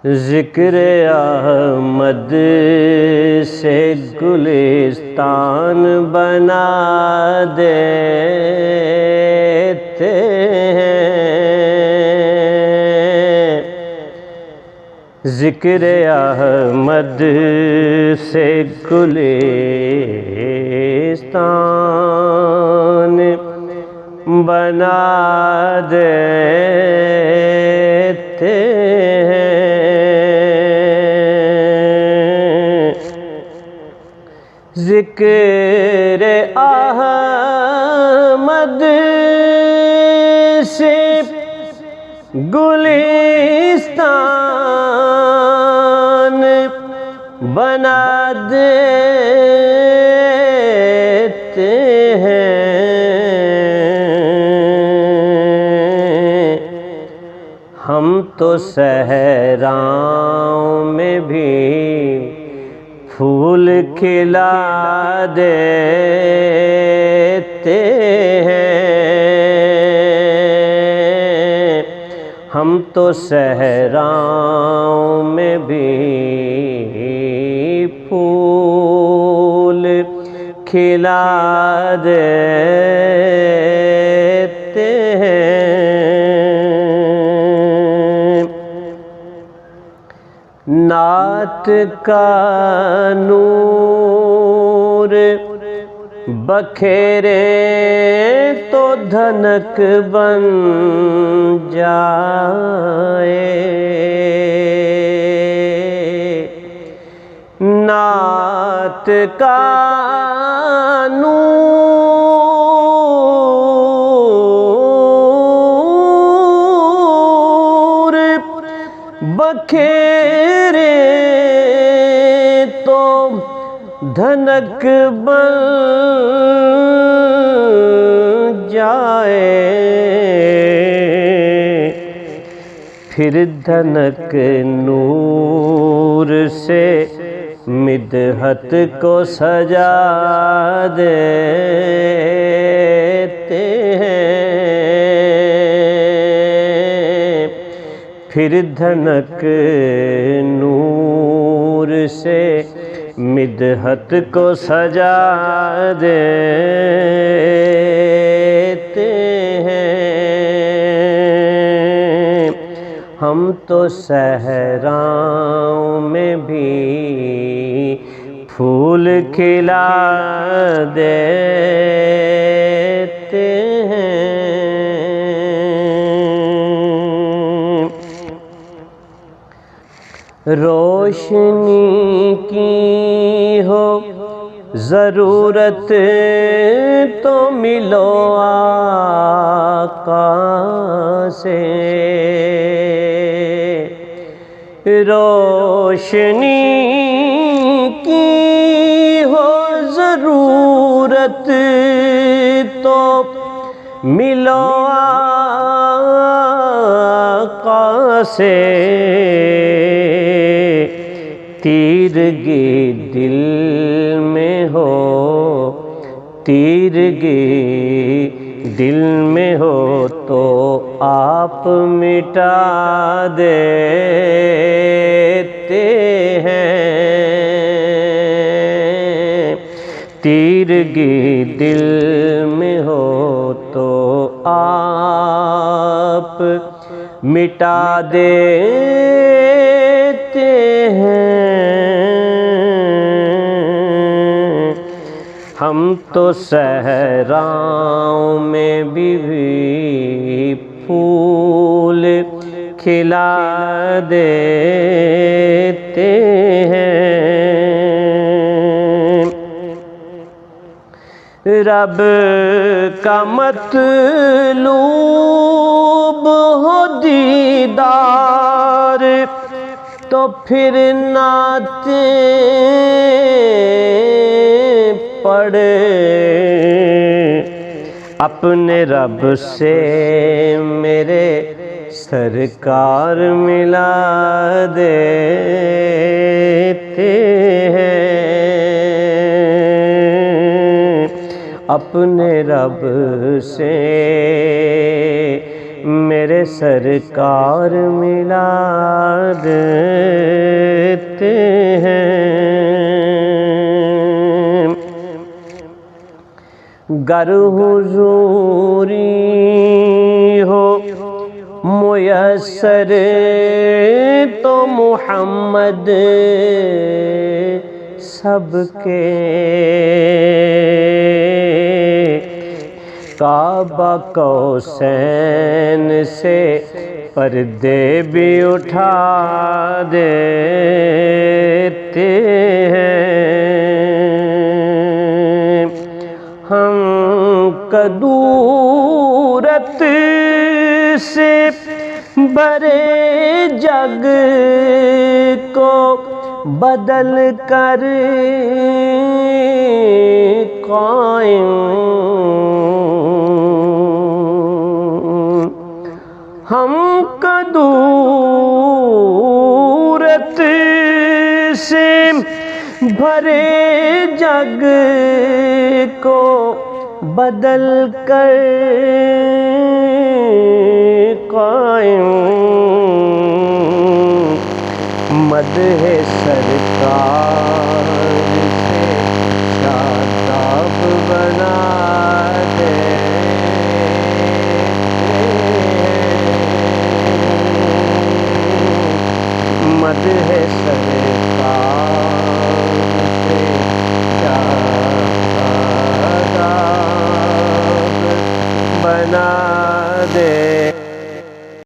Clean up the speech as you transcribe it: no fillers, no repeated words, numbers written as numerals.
ذکر احمد سے گلستان بنا دیتے ہیں، ذکر احمد سے گلستان بنا دیتے ہیں، ذکر احمد سے گلستان بنا دیتے ہیں، ہم تو صحراؤں میں بھی پھول کھلا دیتے ہیں، ہم تو صحراؤں میں بھی پھول کھلا دیتے ہیں، نعت کا نور بکھیرے تو دھنک بن جائے، نعت کا نور بکھیرے تو دھنک بن جائے، پھر دھنک نور سے مدحت کو سجا دیتے ہیں، پھر دھنک نور سے مدحت کو سجا دیتے ہیں، ہم تو صحراؤں میں بھی پھول کھلا دیتے ہیں، روشنی کی ہو ضرورت تو ملو آقا سے، روشنی کی ہو ضرورت تو ملو آقا سے، تیرگی دل میں ہو، تیرگی دل میں ہو تو آپ مٹا دیتے ہیں، تیرگی دل میں ہو تو آپ مٹا دیتے ہیں، ہم تو صحراؤں میں بھی پھول کھلا دیتے ہیں، رب کا مطلوب ہو دیدار تو پھر نعتیں پڑھے، اپنے رب سے میرے سرکار ملا دیتے ہیں، اپنے رب سے میرے سرکار ملا دیتے ہیں۔ گر حضوری ہو میسر تو محمد سب کے کعبہ قوسین سے پردے بھی اٹھا دیتے ہیں۔ ہم کدورت سے بھرے جگ کو بدل کر قائم، ہم کدورت سے بھرے جگ کو بدل کر قائم، مدح سرکار